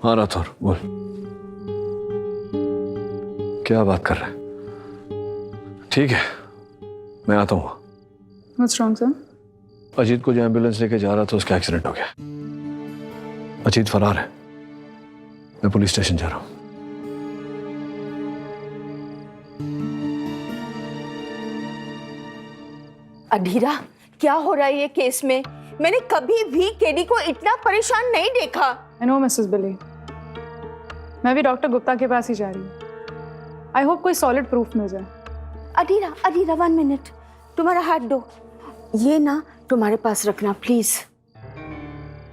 हाँ राठौर बोल, क्या बात कर रहा है? ठीक है मैं आता हूँ। What's wrong, sir? अजीत को जो एम्बुलेंस लेके जा रहा था उसका एक्सीडेंट हो गया। अजीत फरार है। मैं पुलिस स्टेशन जा रहा हूँ। अधीरा, क्या हो रहा है ये केस में? मैंने कभी भी केडी को इतना परेशान नहीं देखा। I know, Mrs. Billy. मैं भी डॉक्टर गुप्ता के पास ही जा रही हूँ। आई होप कोई सॉलिड प्रूफ मिल जाए। अधीरा, अधीरा 1 मिनट, तुम्हारा हाथ दो। ये ना तुम्हारे पास रखना प्लीज।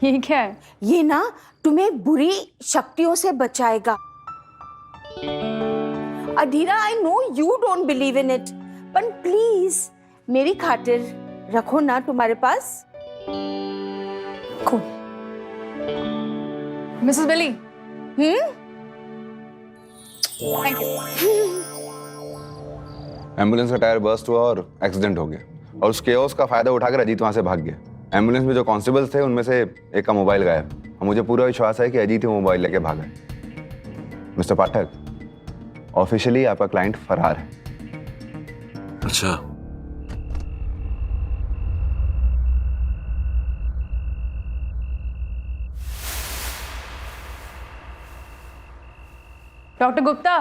ये क्या है? ये ना तुम्हें बुरी शक्तियों से बचाएगा। Adhira, I know you don't believe in it, पर प्लीज मेरी खातिर रखो ना तुम्हारे पास। कौन? Mrs Billy. Thank you. Ambulance का टायर बर्स्ट हुआ और एक्सीडेंट हो गया, और उस केओस का फायदा उठाकर अजीत वहां से भाग गया। एम्बुलेंस में जो कांस्टेबल्स थे उनमें से एक का मोबाइल गायब, और मुझे पूरा विश्वास है कि अजीत ही वो मोबाइल लेके भागा है। मिस्टर पाठक, ऑफिशियली आपका क्लाइंट फरार है। अच्छा, doctor Gupta.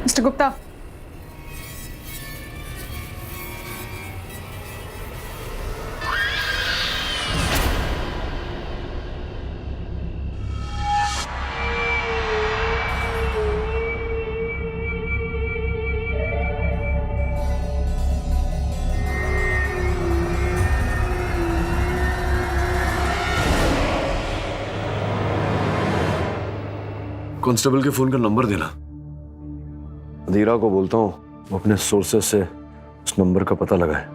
Mister Gupta, constable के फोन का नंबर देना। अधीरा को बोलता हूँ वो अपने सोर्सेस से उस नंबर का पता लगाए।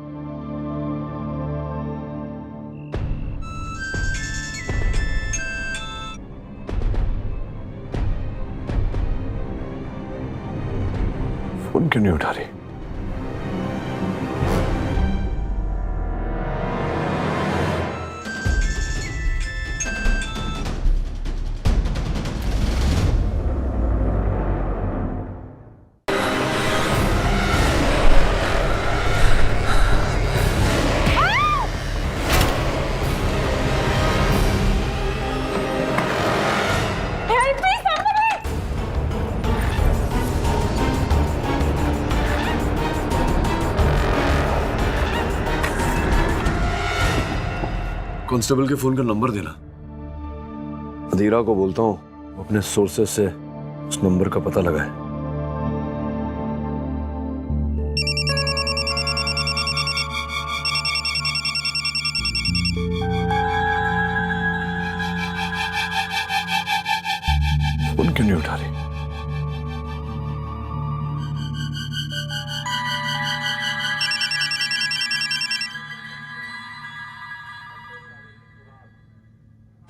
फोन क्यों नहीं उठा रही? कांस्टेबल के फोन का नंबर देना। अधीरा को बोलता हूँ वो अपने सोर्सेस से उस नंबर का पता लगाए। फोन क्यों नहीं उठा रही?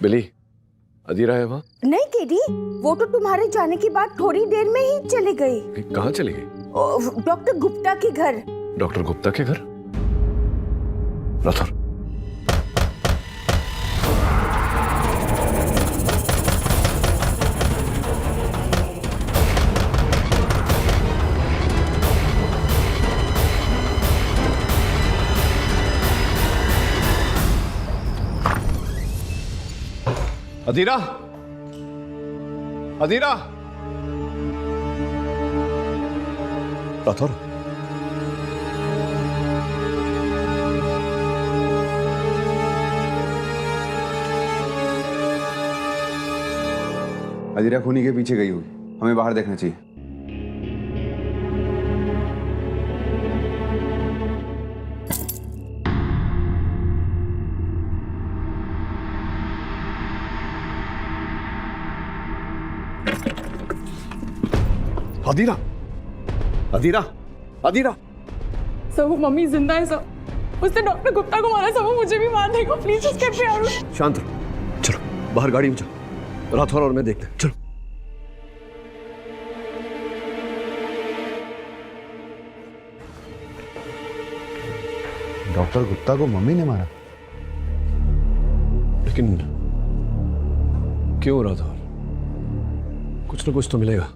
बिली, अधीरा है वहाँ? नहीं केडी, वो तो तुम्हारे जाने के बाद थोड़ी देर में ही चली गई। कहाँ चली गई? डॉक्टर गुप्ता के घर। डॉक्टर गुप्ता के घर? राठौर, अधीरा, अधीरा, राठौर, अजीरा खूनी के पीछे गई होगी, हमें बाहर देखना चाहिए। अधीरा, अधीरा, अधीरा। सर वो मम्मी जिंदा है सर, उसने डॉक्टर गुप्ता को मारा सर, वो मुझे भी मार देगा, please just get me out. शांत रहो, चलो बाहर गाड़ी में चलो, राठौर और मैं देखते हैं, चलो। डॉक्टर गुप्ता को मम्मी ने मारा? लेकिन क्यों राठौर? कुछ ना कुछ तो मिलेगा,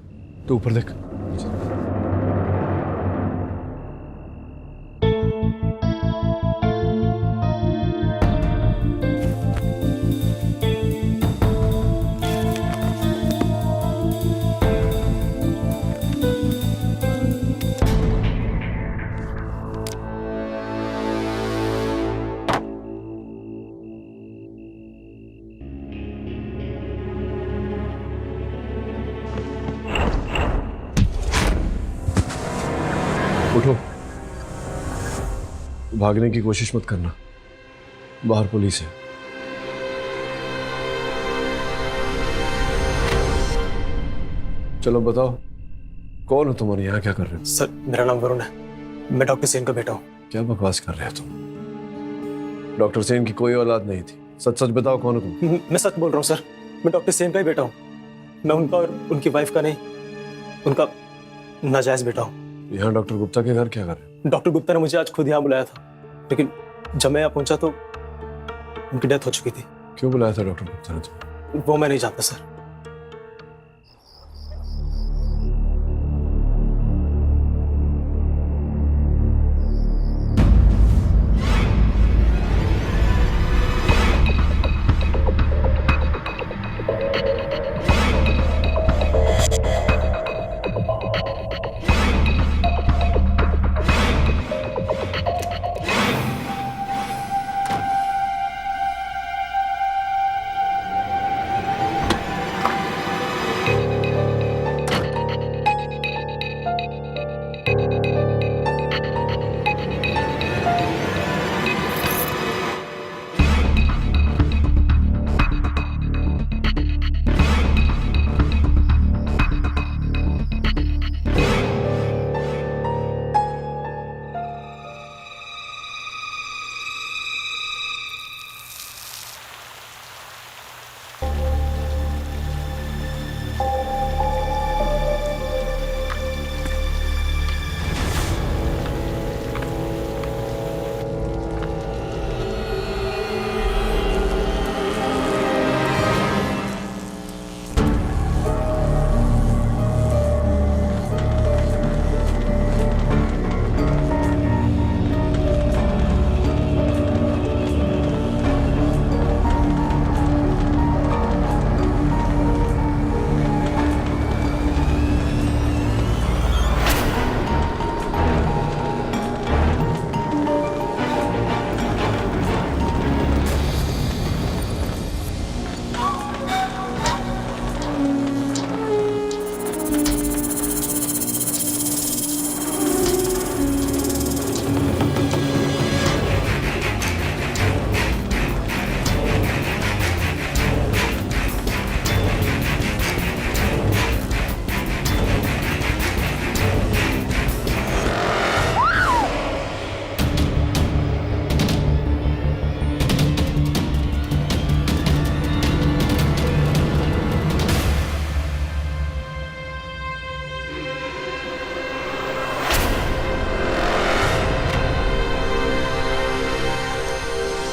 तो ऊपर देख। उठो, भागने की कोशिश मत करना, बाहर पुलिस है। चलो बताओ, कौन हो तुम और यहाँ क्या कर रहे हो? सर मेरा नाम वरुण है, मैं डॉक्टर सेन का बेटा हूँ। क्या बकवास कर रहे हो तुम? डॉक्टर सेन की कोई औलाद नहीं थी, सच सच बताओ कौन हो तुम? मैं सच बोल रहा हूँ सर, मैं डॉक्टर सेन का ही बेटा हूँ। मैं उनका और उनकी वाइफ का नहीं, उनका नाजायज बेटा हूँ। यहाँ डॉक्टर गुप्ता के घर क्या कर रहे हो? डॉक्टर गुप्ता ने मुझे आज खुद यहाँ बुलाया था, लेकिन जब मैं यहाँ पहुंचा तो उनकी डेथ हो चुकी थी। क्यों बुलाया था डॉक्टर गुप्ता ने तुम्हें? वो मैं नहीं जानता सर।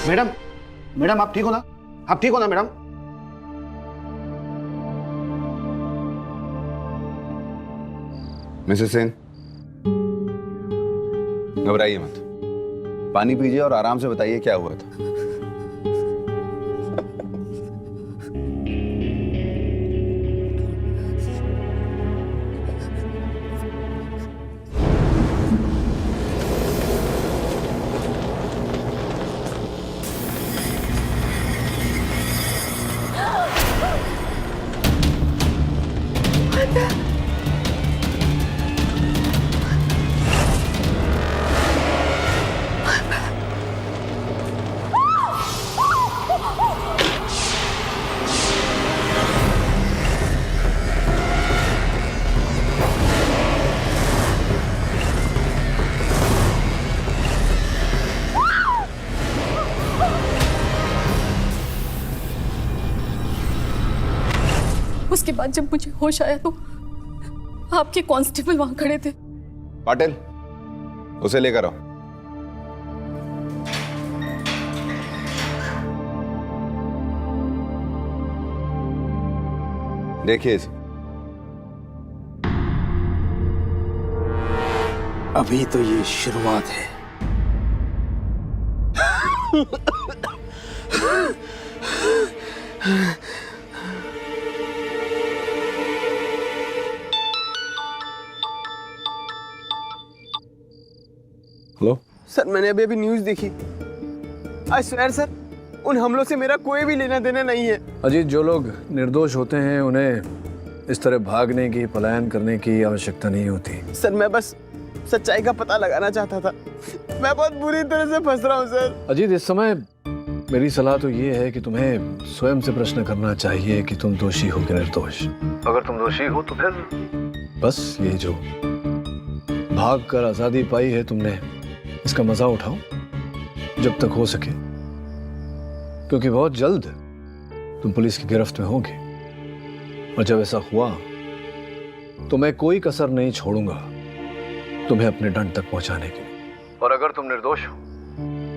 मैडम, मैडम आप ठीक हो ना? आप ठीक हो ना मैडम? मिसेस सेन, घबराइए मत, पानी पीजिए और आराम से बताइए क्या हुआ था। उसके बाद जब मुझे होश आया तो आपके कांस्टेबल वहां खड़े थे। पाटिल, उसे लेकर आओ। देखिए इसे। अभी तो ये शुरुआत है। हेलो सर, मैंने अभी न्यूज़ देखी। आई स्वेयर सर, उन हमलों से मेरा कोई भी लेना देना नहीं है। अजीत, जो लोग निर्दोष होते हैं उन्हें इस तरह भागने की, पलायन करने की आवश्यकता नहीं होती। सर, मैं बस सच्चाई का पता लगाना चाहता था। मैं बहुत बुरी तरह से फंस रहा हूँ सर। अजीत, इस समय मेरी सलाह तो ये है कि तुम्हें स्वयं से प्रश्न करना चाहिए कि तुम दोषी हो कि निर्दोष। अगर तुम दोषी हो तो फिर बस ये जो भाग कर आजादी पाई है तुमने, इसका मजा उठाओ जब तक हो सके, क्योंकि बहुत जल्द तुम पुलिस की गिरफ्त में होगे। और जब ऐसा हुआ तो मैं कोई कसर नहीं छोड़ूंगा तुम्हें अपने दंड तक पहुंचाने के लिए। और अगर तुम निर्दोष हो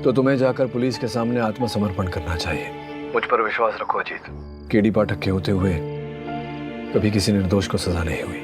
तो तुम्हें जाकर पुलिस के सामने आत्मसमर्पण करना चाहिए। मुझ पर विश्वास रखो अजीत, केडी पाठक के होते हुए कभी किसी निर्दोष को सजा नहीं हुई।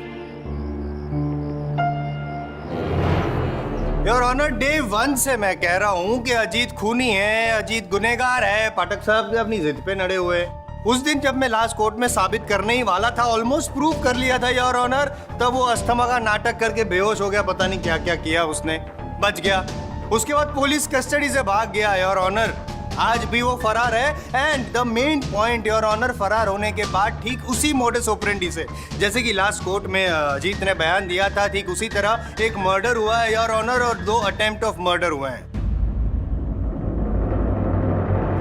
योर ऑनर, डे 1 से मैं कह रहा हूँ कि अजीत खूनी है, अजीत गुनहगार है। पाठक साहब अपनी जिद पे नड़े हुए। उस दिन जब मैं लास्ट कोर्ट में साबित करने ही वाला था, ऑलमोस्ट प्रूव कर लिया था योर ऑनर, तब वो अस्थमा का नाटक करके बेहोश हो गया। पता नहीं क्या क्या किया उसने, बच गया। उसके बाद पुलिस कस्टडी से भाग गया योर ऑनर। आज भी वो फरार है। And the main point your honour, फरार होने के बाद ठीक उसी मोडस ऑपरेंडी से, जैसे कि लास्ट कोर्ट में अजीत ने बयान दिया था, ठीक उसी तरह एक मर्डर हुआ है योर ऑनर और 2 अटेम्प्ट ऑफ मर्डर हुए हैं।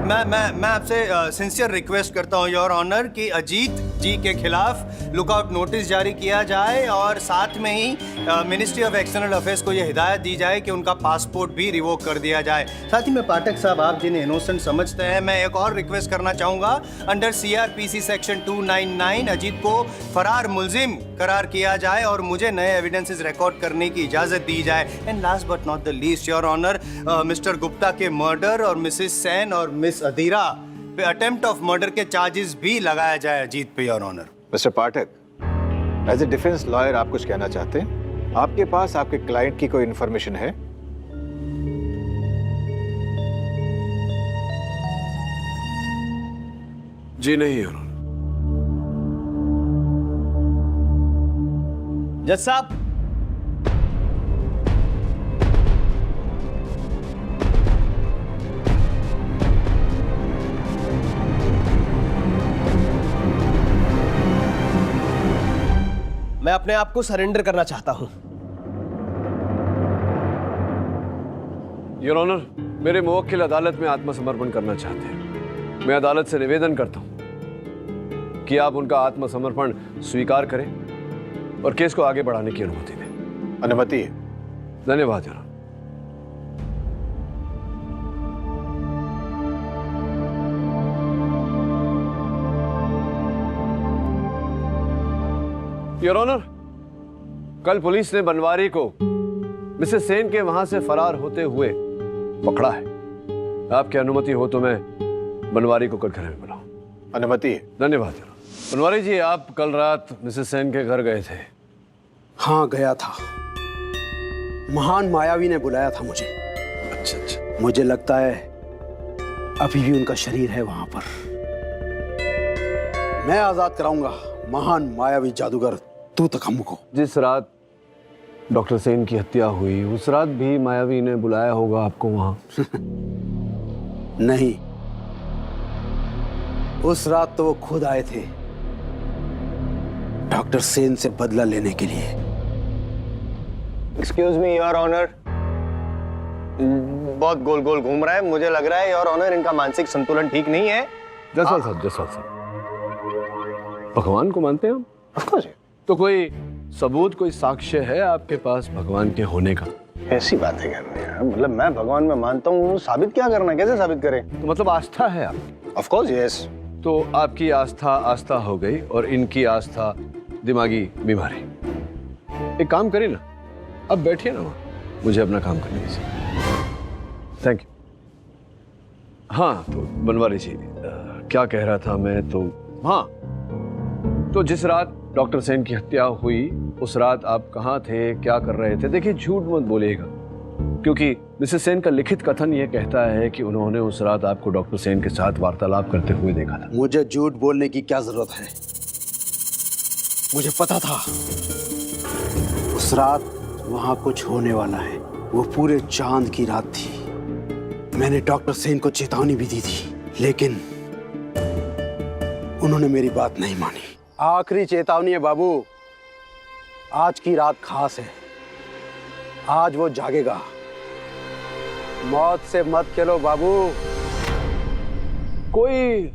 मैं आपसे सिंसियर रिक्वेस्ट करता हूँ योर ऑनर कि अजीत जी के खिलाफ लुकआउट नोटिस जारी किया जाए और साथ में ही मिनिस्ट्री ऑफ एक्सटर्नल अफेयर्स को यह हिदायत दी जाए कि उनका पासपोर्ट भी रिवोक कर दिया जाए। साथ ही में पाठक साहब, आप जिन्हें इनोसेंट समझते हैं, मैं एक और रिक्वेस्ट करना चाहूँगा। अंडर CRPC सेक्शन 299 अजीत को फरार मुलजिम करार किया जाए और मुझे नए एविडेंसेस रिकॉर्ड करने की इजाज़त दी जाए। And last but not the least your honour, Mister Gupta के मर्डर और मिसिस सेन और मिस अधीरा पे अटेम्प्ट ऑफ मर्डर के चार्जेस भी लगाया जाए अजीत पे your honour. Mister Pathak, as a defence lawyer आप कुछ कहना चाहते हैं? आपके पास आपके क्लाइंट की कोई इंफॉर्मेशन है? जी नहीं योर ऑनर। जज साहब, मैं अपने आप को सरेंडर करना चाहता हूं। योर ऑनर, मेरे मुवक्किल अदालत में आत्मसमर्पण करना चाहते हैं। मैं अदालत से निवेदन करता हूं कि आप उनका आत्मसमर्पण स्वीकार करें और केस को आगे बढ़ाने की अनुमति दें। अनुमति है। धन्यवाद योर ऑनर। योर ऑनर, कल पुलिस ने बनवारी को मिसेस सेन के वहां से फरार होते हुए पकड़ा है। आपकी अनुमति हो तो मैं बनवारी को कल घर में बुलाऊं। अनुमति है। धन्यवाद योर ऑनर। बनवारी जी, आप कल रात मिसेस सेन के घर गए थे? हाँ, गया था। महान मायावी ने बुलाया था मुझे। अच्छा। मुझे लगता है अभी भी उनका शरीर है वहां पर। मैं आजाद कराऊंगा महान मायावी जादूगर तूतकम को। जिस रात डॉक्टर सेन की हत्या हुई उस रात भी मायावी ने बुलाया होगा आपको वहां? नहीं, उस रात तो वो खुद आए थे डॉक्टर सेन से बदला लेने के लिए। एक्सक्यूज मी योर ऑनर, बहुत गोल गोल घूम रहा है। मुझे लग रहा है योर ऑनर इनका मानसिक संतुलन ठीक नहीं है। जसवाल साहब, भगवान को मानते हैं आप? Of course. तो कोई सबूत, कोई साक्ष्य है आपके पास भगवान के होने का? ऐसी बातें कर रहे हैं, मतलब मैं भगवान में मानता हूँ, साबित क्या करना है, कैसे साबित करें? तो मतलब आस्था है आपकी? Of course yes. तो आपकी आस्था आस्था हो गई और इनकी आस्था दिमागी बीमारी। एक काम करिए ना, अब बैठिए ना वहाँ, मुझे अपना काम करने दीजिए। Thank you. हाँ तो बनवारी जी, क्या कह रहा था मैं, तो हाँ, तो जिस रात डॉक्टर सेन की हत्या हुई उस रात आप कहाँ थे, क्या कर रहे थे? देखिए झूठ मत बोलिएगा, क्योंकि मिसेस सेन का लिखित कथन ये कहता है कि उन्होंने उस रात आपको डॉक्टर सेन के साथ वार्तालाप करते हुए देखा था। मुझे झूठ बोलने की क्या जरूरत है? मुझे पता था उस रात वहां कुछ होने वाला है। वो पूरे चांद की रात थी। मैंने डॉक्टर सेन को चेतावनी भी दी थी, लेकिन उन्होंने मेरी बात नहीं मानी। आखिरी चेतावनी है बाबू, आज की रात खास है। आज वो जागेगा। मौत से मत खेलो बाबू। कोई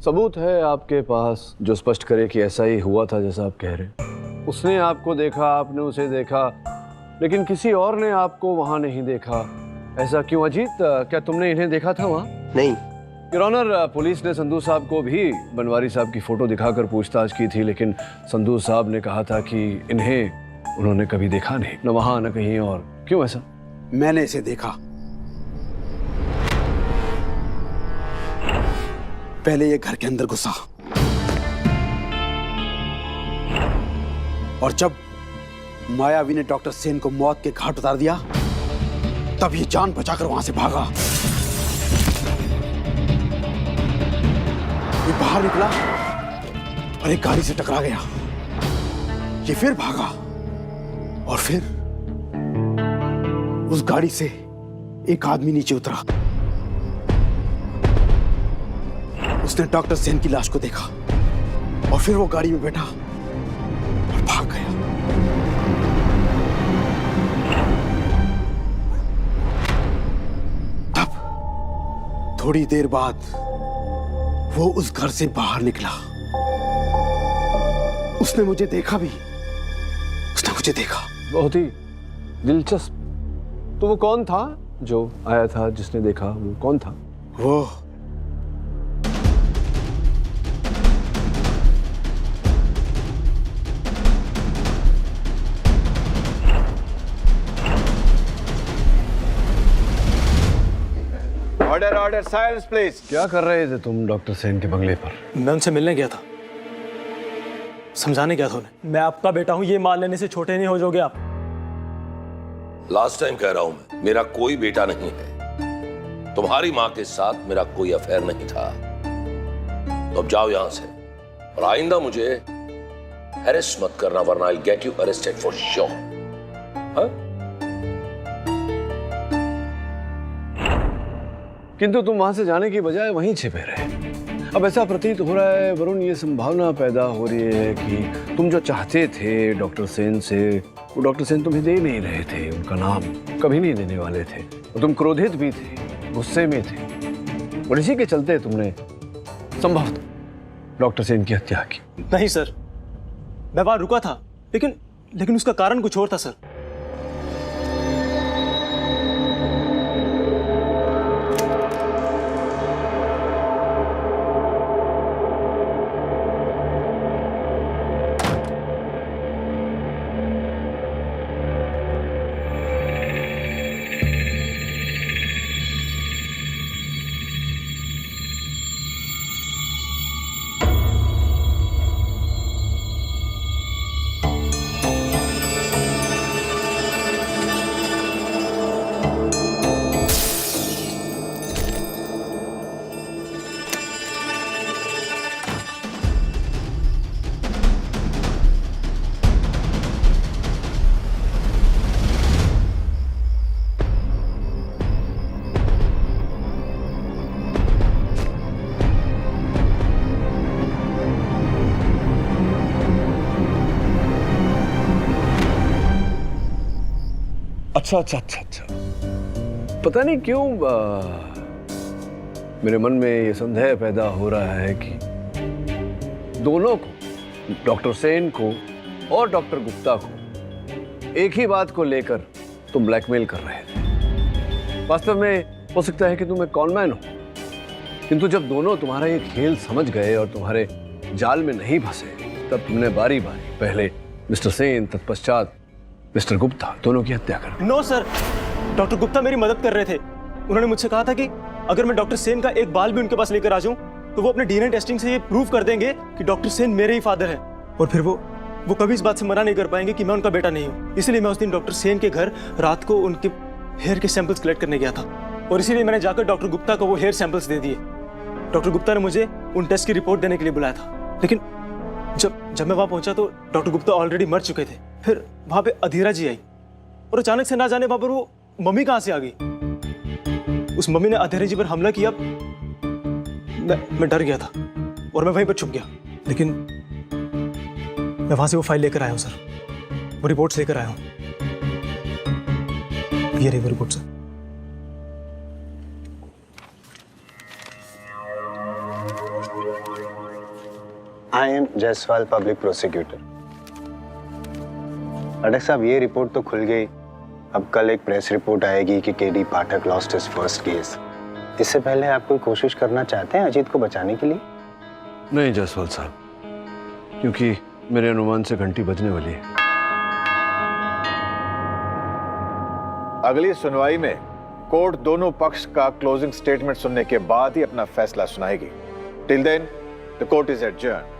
सबूत है आपके पास जो स्पष्ट करे कि ऐसा ही हुआ था जैसा आप कह रहे हैं? उसने आपको देखा, आपने उसे देखा, लेकिन किसी और ने आपको वहां नहीं देखा, ऐसा क्यों? अजीत, क्या तुमने इन्हें देखा था वहां? नहीं योर ऑनर, पुलिस ने संधू साहब को भी बनवारी साहब की फोटो दिखाकर पूछताछ की थी, लेकिन संधू साहब ने कहा था कि इन्हें उन्होंने कभी देखा नहीं, न वहां न कहीं और। क्यों ऐसा? मैंने इसे देखा। पहले ये घर के अंदर घुसा और जब मायावी ने डॉक्टर सेन को मौत के घाट उतार दिया, तब ये जान बचाकर वहां से भागा। ये बाहर निकला और एक गाड़ी से टकरा गया। ये फिर भागा और फिर उस गाड़ी से एक आदमी नीचे उतरा। उसने डॉक्टर सेन की लाश को देखा और फिर वो गाड़ी में बैठा और भाग गया। तब थोड़ी देर बाद वो उस घर से बाहर निकला। उसने मुझे देखा भी। उसने मुझे देखा। बहुत ही दिलचस्प। तो वो कौन था जो आया था, जिसने देखा? वो कौन था? वो ऑर्डर ऑर्डर, साइलेंस प्लीज। क्या कर रहे थे तुम डॉक्टर सेन के बंगले पर? मैं उनसे मिलने गया था, समझाने गया था उन्हें। मैं आपका बेटा हूं, ये मान लेने से छोटे नहीं हो जाओगे आप। लास्ट टाइम कह रहा हूं मैं, मेरा कोई बेटा नहीं है। तुम्हारी मां के साथ मेरा कोई अफेयर नहीं था। तो अब जाओ यहां से और आइंदा मुझे अरेस्ट मत करना, वरना I get you arrested for sure. किंतु तुम वहां से जाने की बजाय वहीं छिपे रहे। अब ऐसा प्रतीत हो रहा है वरुण, ये संभावना पैदा हो रही है कि तुम जो चाहते थे डॉक्टर सेन से, वो डॉक्टर सेन तुम्हें दे नहीं रहे थे। उनका नाम कभी नहीं देने वाले थे। और तुम क्रोधित भी थे, गुस्से में थे, और इसी के चलते तुमने संभवतः डॉक्टर सेन की हत्या की। नहीं सर, मैं वहां रुका था, लेकिन उसका कारण कुछ और था सर। अच्छा। पता नहीं क्यों मेरे मन में ये संदेह पैदा हो रहा है कि दोनों को, डॉक्टर सेन को और डॉक्टर गुप्ता को, एक ही बात को लेकर तुम ब्लैकमेल कर रहे थे। वास्तव में हो सकता है कि तुम एक कॉनमैन हो किंतु जब दोनों तुम्हारा ये खेल समझ गए और तुम्हारे जाल में नहीं फंसे, तब तुमने बारी बारी पहले मिस्टर सेन, तत्पश्चात मिस्टर गुप्ता, दोनों की हत्या कर दी। नो सर, डॉक्टर गुप्ता मेरी मदद कर रहे थे। उन्होंने मुझसे कहा था कि अगर मैं डॉक्टर सेन का एक बाल भी उनके पास लेकर आ जाऊं तो वो अपने डीएनए टेस्टिंग से ये प्रूव कर देंगे कि डॉक्टर सेन मेरे ही फादर हैं, और फिर वो कभी इस बात से मना नहीं कर पाएंगे कि मैं उनका बेटा नहीं हूं। इसलिए मैं उस दिन डॉक्टर सेन के घर रात को उनके हेयर के सैंपल्स कलेक्ट करने गया था, और इसीलिए मैंने जाकर डॉक्टर गुप्ता को वो हेयर सैंपल्स दे दिए। डॉक्टर गुप्ता ने मुझे उन टेस्ट की रिपोर्ट देने के लिए बुलाया था, लेकिन जब मैं वहां पहुंचा तो डॉक्टर गुप्ता ऑलरेडी मर चुके थे। फिर वहां पे अधीरा जी आई, और अचानक से ना जाने वहां पर वो मम्मी कहां से आ गई। उस मम्मी ने अधीरा जी पर हमला किया। मैं डर गया था और मैं वहीं पर छुप गया, लेकिन मैं वहां से वो फाइल लेकर आया हूं सर, वो रिपोर्ट्स लेकर आया हूं। ये रही वो report sir. I am Jaiswal, public prosecutor. अटक साहब, ये रिपोर्ट तो खुल गई। अब कल एक प्रेस रिपोर्ट आएगी कि केडी पाठक लॉस्ट हिज फर्स्ट केस। इससे पहले आप कोई कोशिश करना चाहते हैं अजीत को बचाने के लिए? नहीं जायसवाल साहब, क्योंकि मेरे अनुमान से घंटी बजने वाली है। अगली सुनवाई में कोर्ट दोनों पक्ष का क्लोजिंग स्टेटमेंट सुनने के बाद ही अपना फैसला सुनाएगी। Till then the court is adjourned.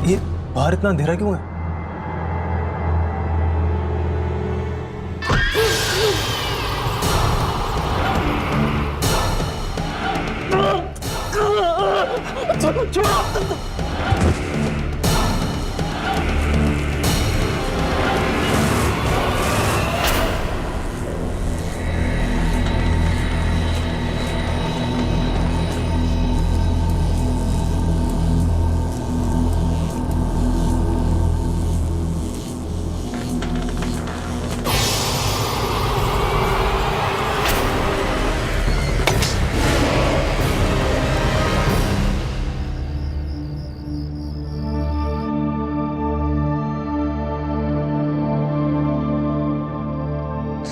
ये बाहर इतना अंधेरा क्यों है?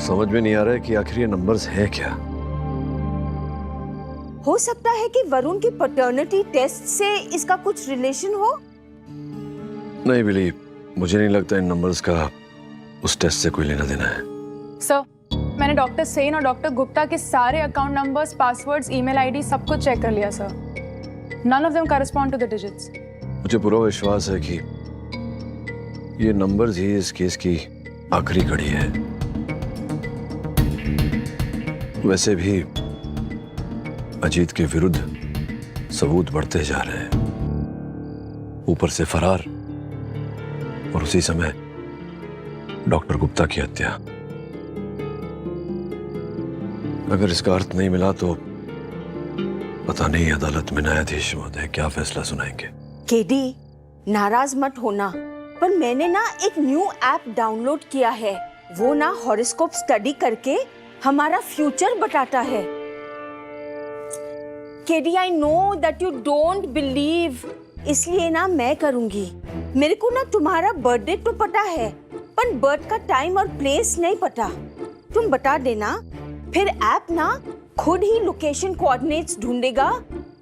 समझ में नहीं आ रहा है कि आखिर ये नंबर्स हैं क्या। हो सकता है कि वरुण की पैटर्निटी टेस्ट से इसका कुछ रिलेशन हो। नहीं बिली, मुझे नहीं लगता इन नंबर्स का उस टेस्ट से कोई लेना देना है। सर, मैंने डॉक्टर सेन और डॉक्टर गुप्ता के सारे account numbers, passwords, email ID सब कुछ चेक कर लिया sir. None of them correspond to the digits. मुझे पूरा विश्वास है कि ये नंबर्स ही इस केस की आखिरी कड़ी है। वैसे भी अजीत के विरुद्ध सबूत बढ़ते जा रहे हैं, ऊपर से फरार और उसी समय डॉक्टर गुप्ता की हत्या। अगर इसका अर्थ नहीं मिला तो पता नहीं अदालत में न्यायाधीश महोदय क्या फैसला सुनाएंगे। केडी, नाराज मत होना, पर मैंने ना एक न्यू ऐप डाउनलोड किया है। वो ना हॉरोस्कोप स्टडी करके हमारा फ्यूचर बताता है। KD, I know that you don't believe, इसलिए ना मैं करूंगी। मेरे को ना तुम्हारा बर्थडे तो पता है, पर बर्थ का टाइम और प्लेस नहीं पता। तुम बता देना, फिर ऐप ना खुद ही लोकेशन कोऑर्डिनेट्स ढूंढेगा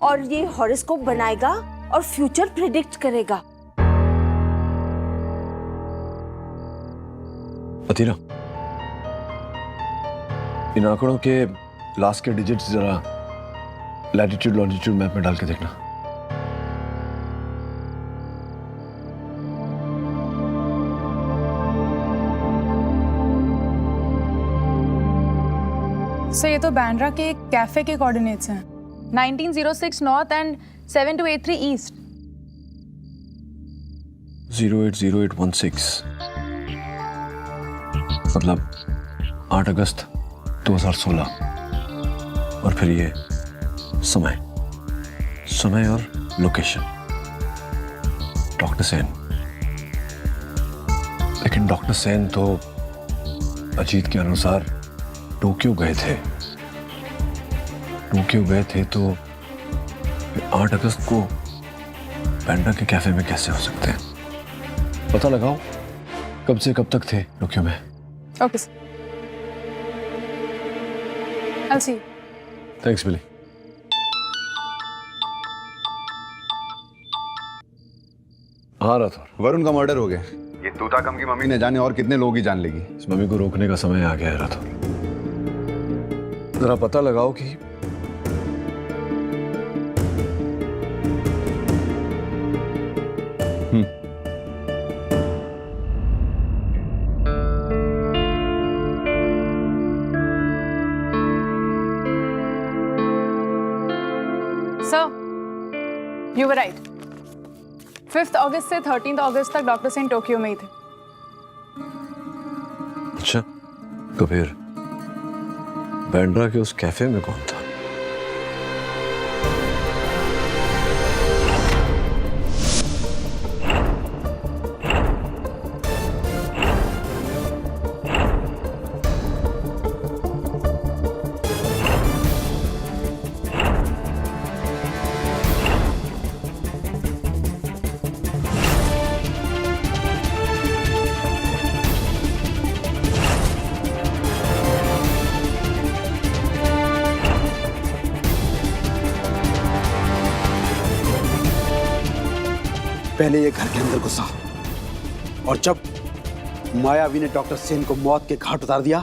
और ये हॉरोस्कोप बनाएगा और फ्यूचर प्रेडिक्ट करेगा। अतीरा, इन आंकड़ों के लास्ट के डिजिट्स जरा लैटिट्यूड लॉन्जिट्यूड मैप में डाल के देखना। सर ये तो बैंड्रा के एक कैफे के कोऑर्डिनेट्स हैं 1906 नॉर्थ एंड 7283 ईस्ट। 080816 मतलब 8 अगस्त 2016। और फिर ये समय और लोकेशन डॉक्टर सेन। लेकिन डॉक्टर सेन तो अजीत के अनुसार टोक्यो गए थे तो 8 अगस्त को बैंड्रा के कैफे में कैसे हो सकते हैं? पता लगाओ कब से कब तक थे टोक्यो में। Okay sir. I'll see you. Thanks Billy. हाँ राठौर, वरुण का मर्डर हो गया। ये तूताकम की मम्मी ने जाने और कितने लोग ही जान लेगी। इस मम्मी को रोकने का समय आ गया है राठौर। जरा पता लगाओ कि सर यू वर राइट। 5 अगस्त से 13 अगस्त तक डॉक्टर सेन टोक्यो में ही थे। अच्छा, तो फिर बैंड्रा के उस कैफे में कौन था? पहले ये घर के अंदर घुसा और जब मायावी ने डॉक्टर सेन को मौत के घाट उतार दिया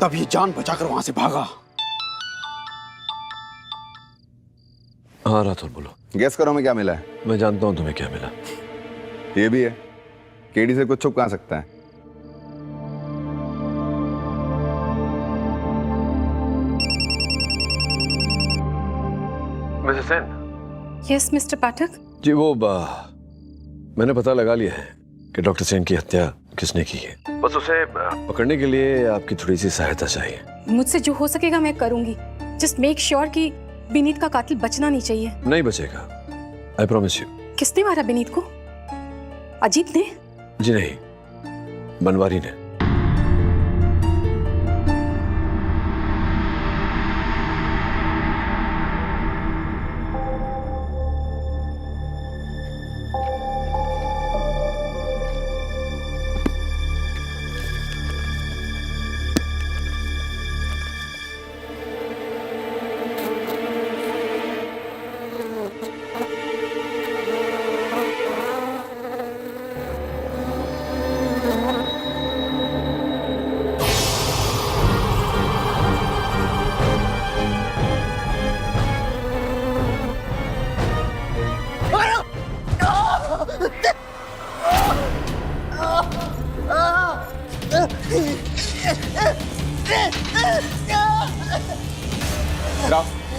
तब ये जान बचाकर वहां से भागा। हाँ राठौर बोलो। गेस करो हमें क्या मिला है। मैं जानता हूं तुम्हें क्या मिला। ये भी है, केडी से कुछ छुप कहां सकता है। मिसेस सेन। यस मिस्टर पाठक। जी वो मैंने पता लगा लिया है कि डॉक्टर सेन की हत्या किसने की है। बस उसे पकड़ने के लिए आपकी थोड़ी सी सहायता चाहिए। मुझसे जो हो सकेगा मैं करूंगी। जस्ट मेक श्योर कि विनीत का कातिल बचना नहीं चाहिए। नहीं बचेगा, आई प्रॉमिस यू। किसने मारा विनीत को? अजीत ने? जी नहीं, बनवारी ने।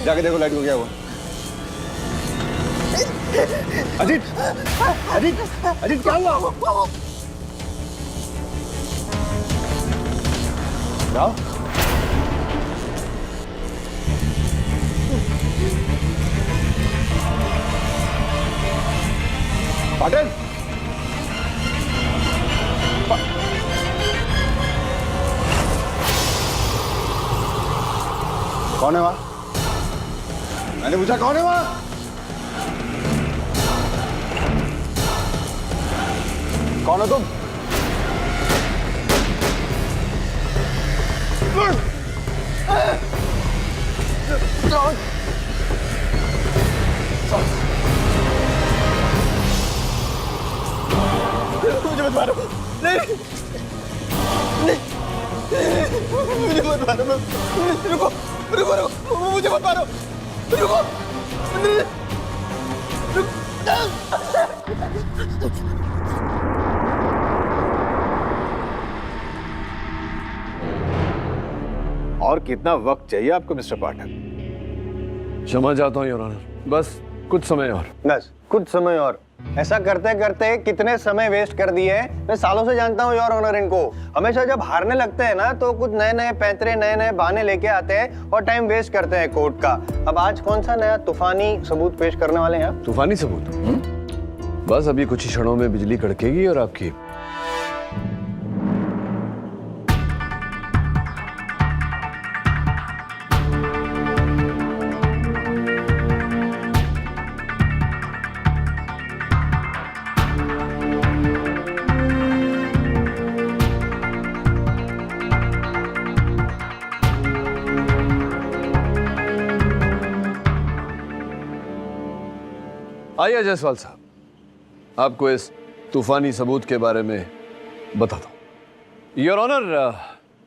जाके देखो लाइट को क्या हुआ। अजीत, अजीत, अजीत क्या हुआ? राव? पाटिल? कौन है वहां? मैंने पूछा कौन है वहां? कौन हो तुम? मुझे मत मारो। नहीं, मुझे मत मारो। रुको, रुको, रुको, मुझे मत मारो। रुको, और कितना वक्त चाहिए आपको मिस्टर पाठक? क्षमा चाहता हूँ योर ऑनर, बस कुछ समय और। बस कुछ समय और। ऐसा करते करते कितने समय वेस्ट कर दिए हैं। मैं सालों से जानता हूँ योर ऑनर इनको। हमेशा जब हारने लगते हैं ना तो कुछ नए नए पैंतरे, नए नए बहाने लेके आते हैं और टाइम वेस्ट करते हैं कोर्ट का। अब आज कौन सा नया तूफानी सबूत पेश करने वाले हैं आप? तूफानी सबूत? बस अभी कुछ ही क्षणों में बिजली कड़केगी और आपकी आइए जायसवाल साहब, आपको इस तूफानी सबूत के बारे में बताता हूं। योर ऑनर,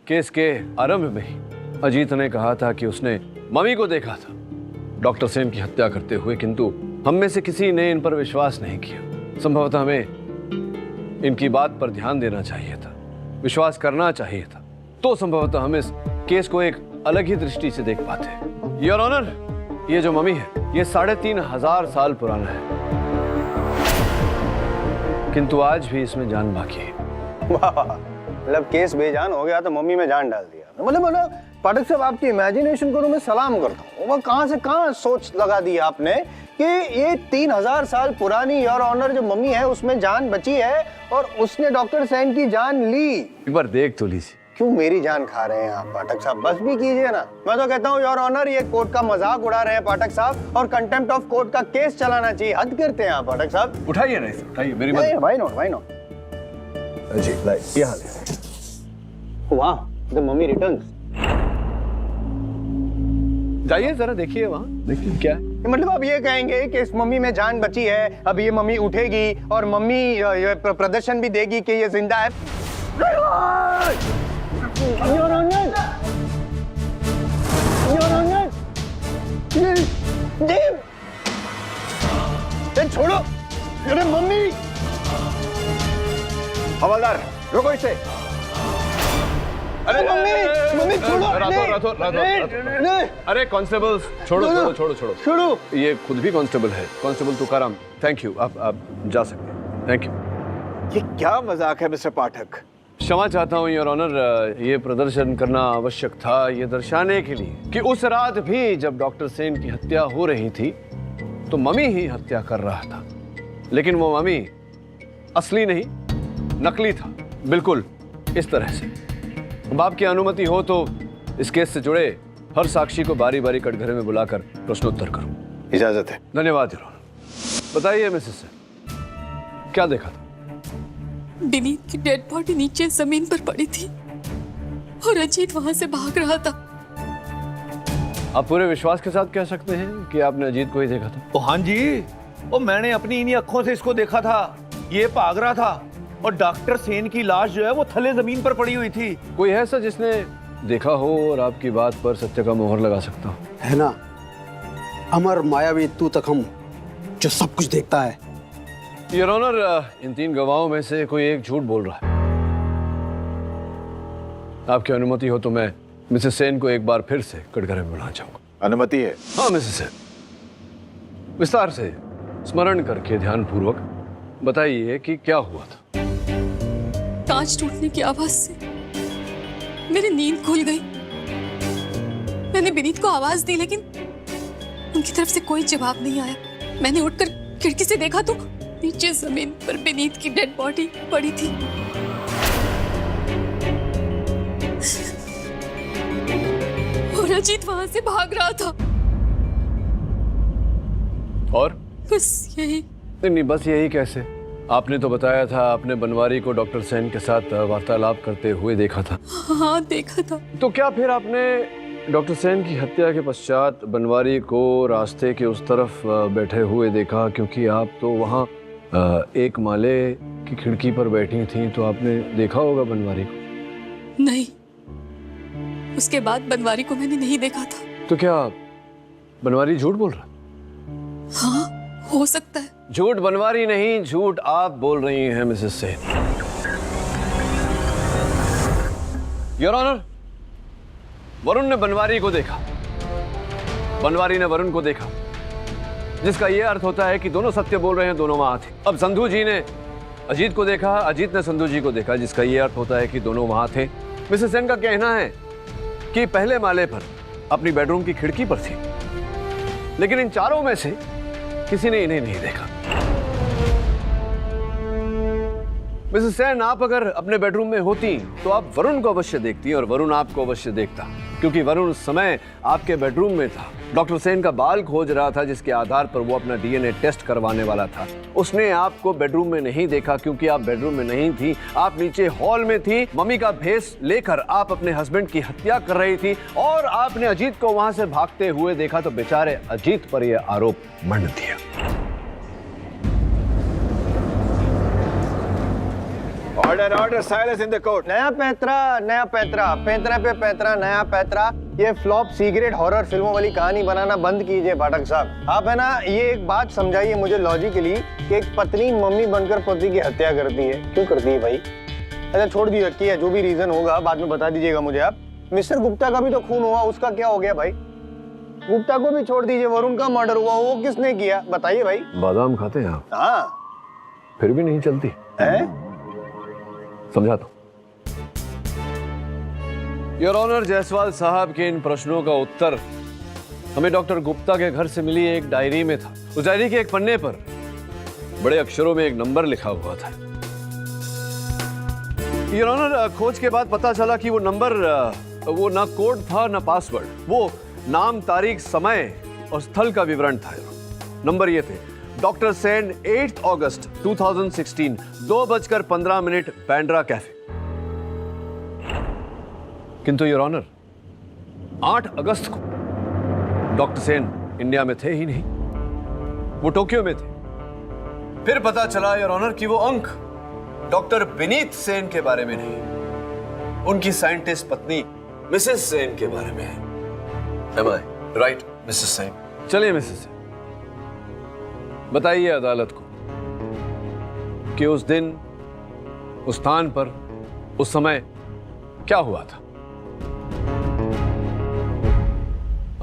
केस के आरंभ में ही अजीत ने कहा था कि उसने मम्मी को देखा था डॉक्टर सेन की हत्या करते हुए, किंतु हम में से किसी ने इन पर विश्वास नहीं किया। संभवतः हमें इनकी बात पर ध्यान देना चाहिए था, विश्वास करना चाहिए था, तो संभवतः हम इस केस को एक अलग ही दृष्टि से देख पाते। योर ऑनर, ये जो मम्मी है ये 3500 साल पुराना है, किंतु आज भी इसमें जान बाकी है। मतलब केस बेजान हो गया तो मम्मी में जान डाल दिया। मतलब पाठक साहब, आपकी इमेजिनेशन को तो मैं सलाम करता हूँ। वो कहाँ से कहाँ सोच लगा दी आपने कि ये 3000 साल पुरानी योर ऑनर जो मम्मी है उसमें जान बची है और उसने डॉक्टर सेन की जान ली। एक बार देख तो लीजिए। क्यों मेरी जान खा रहे हैं आप पाठक साहब? बस भी कीजिए ना। मैं तो कहता हूँ योर ऑनर, ये कोर्ट का मजाक उड़ा रहे हैं पाठक साहब, और कंटेम्प्ट ऑफ कोर्ट का केस चलाना चाहिए। हद करते हैं आप पाठक साहब। उठाइए ना इसे, उठाइए मेरी मदद। व्हाई नॉट जी, लाइक ये हाल है। वाह, द मम्मी रिटर्न्स। जाइए जरा देखिए, वहाँ देखिए क्या है। मतलब आप ये कहेंगे कि इस मम्मी में जान बची है, अब ये मम्मी उठेगी और मम्मी ये प्रदर्शन भी देगी कि ये जिंदा है। छोड़ो, अरे मम्मी। हवलदार रोको इसे। अरे मम्मी छोड़ो। अरे कांस्टेबल्स, छोड़ो। ये खुद भी कांस्टेबल है, कांस्टेबल तुकाराम। थैंक यू, आप जा सकते हैं। Thank you. ये क्या मजाक है मिस्टर पाठक? क्षमा चाहता हूँ योर ऑनर, ये प्रदर्शन करना आवश्यक था ये दर्शाने के लिए कि उस रात भी जब डॉक्टर सेन की हत्या हो रही थी तो मम्मी ही हत्या कर रहा था, लेकिन वो मम्मी असली नहीं, नकली था, बिल्कुल इस तरह से। अब आपकी अनुमति हो तो इस केस से जुड़े हर साक्षी को बारी बारी कटघरे में बुलाकर प्रश्नोत्तर करूं। इजाजत है। धन्यवाद योर ऑनर। बताइए मिसेस सेन, क्या देखा था? विनीत की डेड बॉडी नीचे जमीन पर पड़ी थी और अजीत वहां से भाग रहा था। आप पूरे विश्वास के साथ कह सकते हैं कि आपने अजीत को ही देखा था? ओ हाँ जी, ओ मैंने अपनी इन्हीं अखों से इसको देखा था। ये भाग रहा था और डॉक्टर सेन की लाश जो है वो थले जमीन पर पड़ी हुई थी। कोई है सर जिसने देखा हो और आपकी बात पर सत्य का मोहर लगा सकता हो? है ना, अमर मायावी तूतकम जो सब कुछ देखता है। योर ऑनर, इन 3 गवाहों में से कोई एक झूठ बोल रहा है। आपकी अनुमति हो तो मैं मिसेस सेन को एक बार फिर से कटघरे में बुलाना चाहूंगा। अनुमति है? हाँ मिसेस सेन, विस्तार से स्मरण करके ध्यानपूर्वक बताइए कि क्या हुआ था। कांच टूटने की आवाज से मेरी नींद खुल गई। मैंने विनीत को आवाज दी लेकिन उनकी तरफ से कोई जवाब नहीं आया। मैंने उठकर खिड़की से देखा तो नीचे जमीन पर विनीत की डेड बॉडी पड़ी थी। और अजीत वहां से भाग रहा था। और बस यही। नहीं, बस यही कैसे? आपने तो बताया था आपने बनवारी को डॉक्टर सेन के साथ वार्तालाप करते हुए देखा था। हाँ देखा था। तो क्या फिर आपने डॉक्टर सेन की हत्या के पश्चात बनवारी को रास्ते के उस तरफ बैठे हुए देखा? क्योंकि आप तो वहाँ एक माले की खिड़की पर बैठी थी, तो आपने देखा होगा बनवारी को। नहीं, उसके बाद बनवारी को मैंने नहीं देखा था। तो क्या बनवारी झूठ बोल रहा? हाँ हो सकता है। झूठ बनवारी नहीं, झूठ आप बोल रही हैं Mrs Sen. Your honour, Varun ने बनवारी को देखा, बनवारी ने वरुण को देखा, जिसका यह अर्थ होता है कि दोनों सत्य बोल रहे हैं, दोनों वहां थे। अब संधू जी ने अजीत को देखा, अजीत ने संधू जी को देखा, जिसका यह अर्थ होता है कि दोनों वहां थे। मिसेस सेन का कहना है कि पहले माले पर अपनी बेडरूम की खिड़की पर थी, लेकिन इन चारों में से किसी ने इन्हें नहीं देखा। मिसेस सेन, आप अगर अपने बेडरूम में होती तो आप वरुण को अवश्य देखती और वरुण आपको अवश्य देखता, क्योंकि वरुण उस समय आपके बेडरूम में था। डॉक्टर सेन का बाल खोज रहा था, जिसके आधार पर वो अपना डीएनए टेस्ट करवाने वाला था। उसने आपको बेडरूम में नहीं देखा क्योंकि आप बेडरूम में नहीं थी, आप नीचे हॉल में थी। मम्मी का भेष लेकर आप अपने हस्बैंड की हत्या कर रही थी और आपने अजीत को वहां से भागते हुए देखा, तो बेचारे अजीत पर यह आरोप मंड दिया। Order order, silence in the court. नया पैतरा, पैतरा पे पैतरा, नया पैतरा। ये फ्लॉप सी ग्रेड हॉरर फिल्मों वाली कहानी बनाना बंद कीजिए पाठक साहब। आप है ना, ये एक बात समझाइए मुझे लॉजिकली कि एक पत्नी मम्मी बनकर पति की हत्या करती है, क्यों करती है भाई? अच्छा छोड़ दी रखी है, जो भी रीजन होगा बाद में बता दीजिएगा मुझे आप। मिस्टर गुप्ता का भी तो खून हुआ, उसका क्या हो गया भाई? गुप्ता को भी छोड़ दीजिए, वरुण का मर्डर हुआ, वो किसने किया बताइए भाई? बादाम खाते हैं आप? हाँ। फिर भी नहीं चलती है? समझाता हूं। योर ऑनर, जायसवाल साहब के इन प्रश्नों का उत्तर हमें डॉक्टर गुप्ता के घर से मिली एक डायरी में था। उस डायरी के एक पन्ने पर बड़े अक्षरों में एक नंबर लिखा हुआ था। योर ऑनर, खोज के बाद पता चला कि वो नंबर वो ना कोड था ना पासवर्ड, वो नाम, तारीख, समय और स्थल का विवरण था। नंबर ये थे: डॉक्टर सेन, 8 अगस्त 2016, 2:15 बैंड्रा कैफे। किंतु योर ऑनर, 8 अगस्त को डॉक्टर सेन इंडिया में थे ही नहीं, वो टोक्यो में थे। फिर पता चला योर ऑनर कि वो अंक डॉक्टर विनीत सेन के बारे में नहीं, उनकी साइंटिस्ट पत्नी मिसेस सेन के बारे में है। Am I right, Mrs Sen? चलिए मिसेस सेन, बताइए अदालत को कि उस दिन, उस स्थान पर, उस समय क्या हुआ था।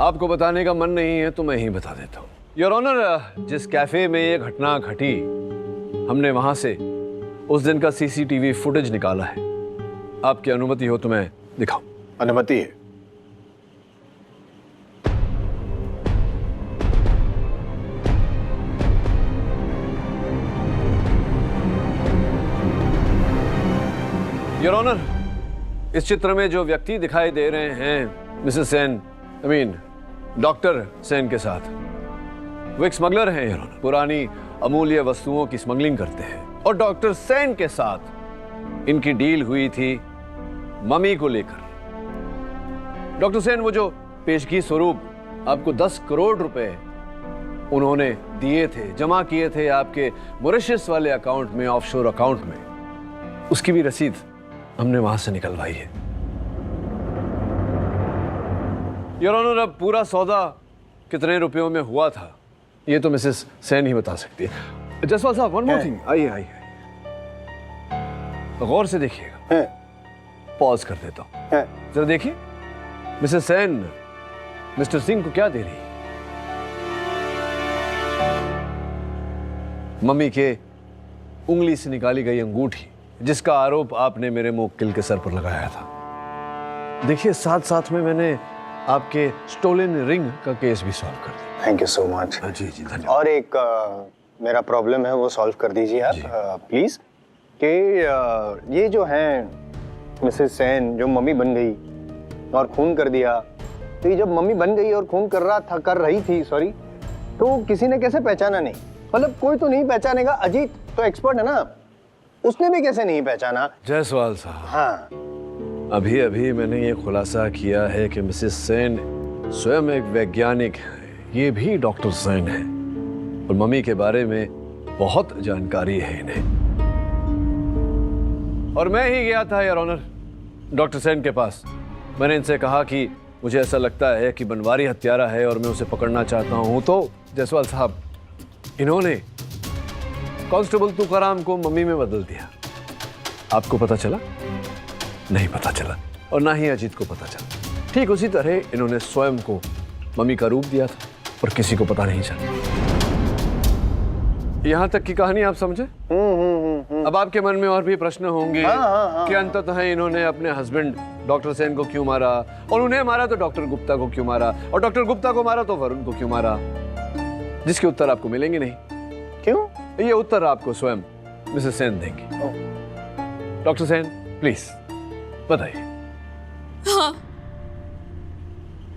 आपको बताने का मन नहीं है तो मैं ही बता देता हूं। योर ऑनर, जिस कैफे में ये घटना घटी, हमने वहां से उस दिन का सीसीटीवी फुटेज निकाला है। आपकी अनुमति हो तो मैं दिखाऊं? अनुमति है। योर ऑनर, इस चित्र में जो व्यक्ति दिखाई दे रहे हैं मिसेस सेन, डॉक्टर सेन के साथ, वो एक स्मगलर हैं योर ऑनर। पुरानी अमूल्य वस्तुओं की स्मगलिंग करते हैं और डॉक्टर सेन के साथ इनकी डील हुई थी मम्मी को लेकर। डॉक्टर सेन वो जो पेशगी स्वरूप आपको 10 करोड़ रुपए उन्होंने दिए थे, जमा किए थे आपके मॉरिशस वाले अकाउंट में, ऑफशोर अकाउंट में, उसकी भी रसीद हमने वहां से निकलवाई है। योर ऑनर, अब पूरा सौदा कितने रुपयों में हुआ था ये तो मिसेस सेन ही बता सकती है। जसवाल साहब, वन मोर थिंग, आइए आइए, गौर से देखिएगा। पॉज कर देता हूं, जरा देखिए मिसेस सेन मिस्टर सिंह को क्या दे रही है। मम्मी के उंगली से निकाली गई अंगूठी, जिसका आरोप आपने मेरे मुवक्किल के सर पर लगाया था। देखिए, साथ साथ में मैंने आपके स्टोलन रिंग का केस भी सॉल्व कर दिया। Thank you so much. जी जी, धन्यवाद। और एक मेरा प्रॉब्लम है, वो सॉल्व कर दीजिए आप प्लीज। कि ये जो हैं मिसेस सेन, जो मम्मी बन गई और खून कर दिया, तो ये जब मम्मी बन गई और खून कर रही थी सॉरी, तो किसी ने कैसे पहचाना नहीं? मतलब कोई तो नहीं पहचानेगा, अजीत तो एक्सपर्ट है ना, उसने भी कैसे नहीं पहचाना? जायसवाल साहब, हाँ, अभी अभी मैंने ये खुलासा किया है कि मिसेस सेन स्वयं एक वैज्ञानिक है, ये भी डॉक्टर सेन है और मम्मी के बारे में बहुत जानकारी है इन्हें। और मैं ही गया था योर ऑनर डॉक्टर सेन के पास। मैंने इनसे कहा कि मुझे ऐसा लगता है कि बनवारी हत्यारा है और मैं उसे पकड़ना चाहता हूं। तो जायसवाल साहब, इन्होंने कांस्टेबल तुकाराम को मम्मी में बदल दिया। आपको पता चला? नहीं पता चला, और ना ही अजीत को पता चला। ठीक उसी तरह इन्होंने स्वयं को मम्मी का रूप दिया था और किसी को पता नहीं चला। यहाँ तक की कहानी आप समझे? अब आपके मन में और भी प्रश्न होंगे कि अंततः इन्होंने अपने हस्बैंड डॉक्टर सेन को क्यों मारा, और उन्हें मारा तो डॉक्टर गुप्ता को क्यों मारा, और डॉक्टर गुप्ता को मारा तो वरुण को क्यों मारा, जिसके उत्तर आपको मिलेंगे नहीं। क्यों? ये उत्तर आपको स्वयं मिसेस सेन देंगे। डॉक्टर सेन प्लीज बताइए। हाँ,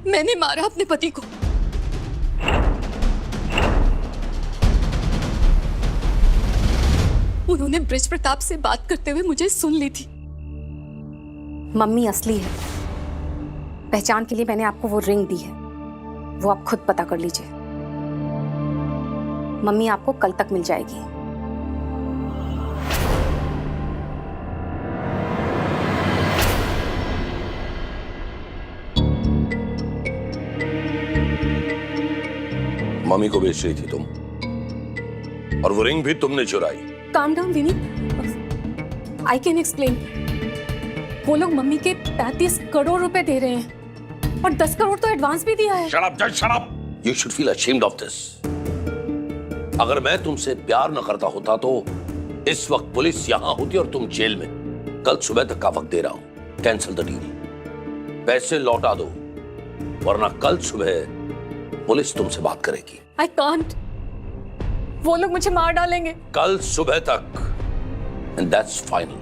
मैंने मारा अपने पति को। उन्होंने ब्रिज प्रताप से बात करते हुए मुझे सुन ली थी। मम्मी असली है। पहचान के लिए मैंने आपको वो रिंग दी है, वो आप खुद पता कर लीजिए। मम्मी आपको कल तक मिल जाएगी। मम्मी को बेच रही थी तुम, और वो रिंग भी तुमने चुराई। Calm down Vineet, I can explain. वो लोग मम्मी के 35 करोड़ रुपए दे रहे हैं और 10 करोड़ तो एडवांस भी दिया है। Shut up, just shut up. You should feel ashamed of this. अगर मैं तुमसे प्यार न करता होता तो इस वक्त पुलिस यहां होती और तुम जेल में। कल सुबह तक का वक्त दे रहा हूं, कैंसिल द डील। पैसे लौटा दो, वरना कल सुबह पुलिस तुमसे बात करेगी। आई कांट, वो लोग मुझे मार डालेंगे। कल सुबह तक, एंड दैट्स फाइनल।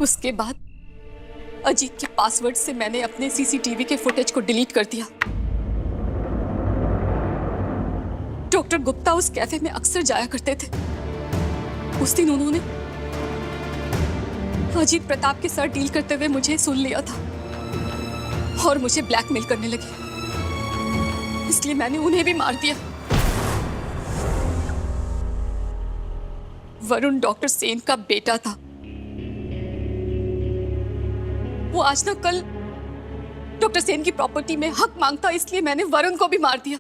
उसके बाद अजीत के पासवर्ड से मैंने अपने सीसीटीवी के फुटेज को डिलीट कर दिया। डॉक्टर गुप्ता उस कैफे में अक्सर जाया करते थे। उस दिन उन्होंने अजीत प्रताप के साथ डील करते हुए मुझे सुन लिया था और मुझे ब्लैकमेल करने लगे, इसलिए मैंने उन्हें भी मार दिया। वरुण डॉक्टर सेन का बेटा था। वो आज ना कल डॉक्टर सेन की प्रॉपर्टी में हक मांगता, इसलिए मैंने वरुण को भी मार दिया।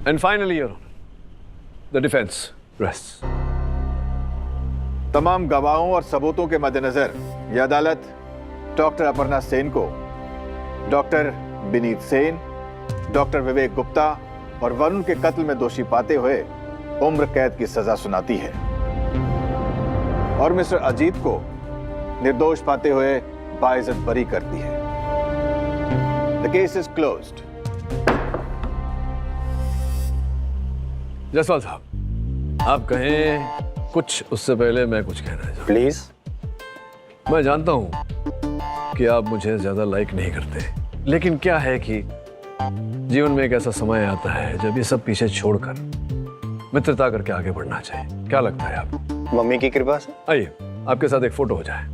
And finally your honour, the defence rests. तमाम गवाहों और सबूतों के मद्देनजर यह अदालत डॉक्टर अपर्णा सेन को डॉक्टर विनीत सेन, डॉक्टर विवेक गुप्ता और वरुण के कत्ल में दोषी पाते हुए उम्र कैद की सजा सुनाती है और मिस्टर अजीत को निर्दोष पाते हुए बाइज्जत बरी करती है। The case is closed. Jaswal साहब, आप कहें कुछ, उससे पहले मैं कुछ कहना चाहता हूं। प्लीज। मैं जानता हूं कि आप मुझे ज्यादा लाइक नहीं करते, लेकिन क्या है कि जीवन में एक ऐसा समय आता है जब ये सब पीछे छोड़कर मित्रता करके आगे बढ़ना चाहिए। क्या लगता है आपको? मम्मी की कृपा से। आइए, आपके साथ एक फोटो हो जाए।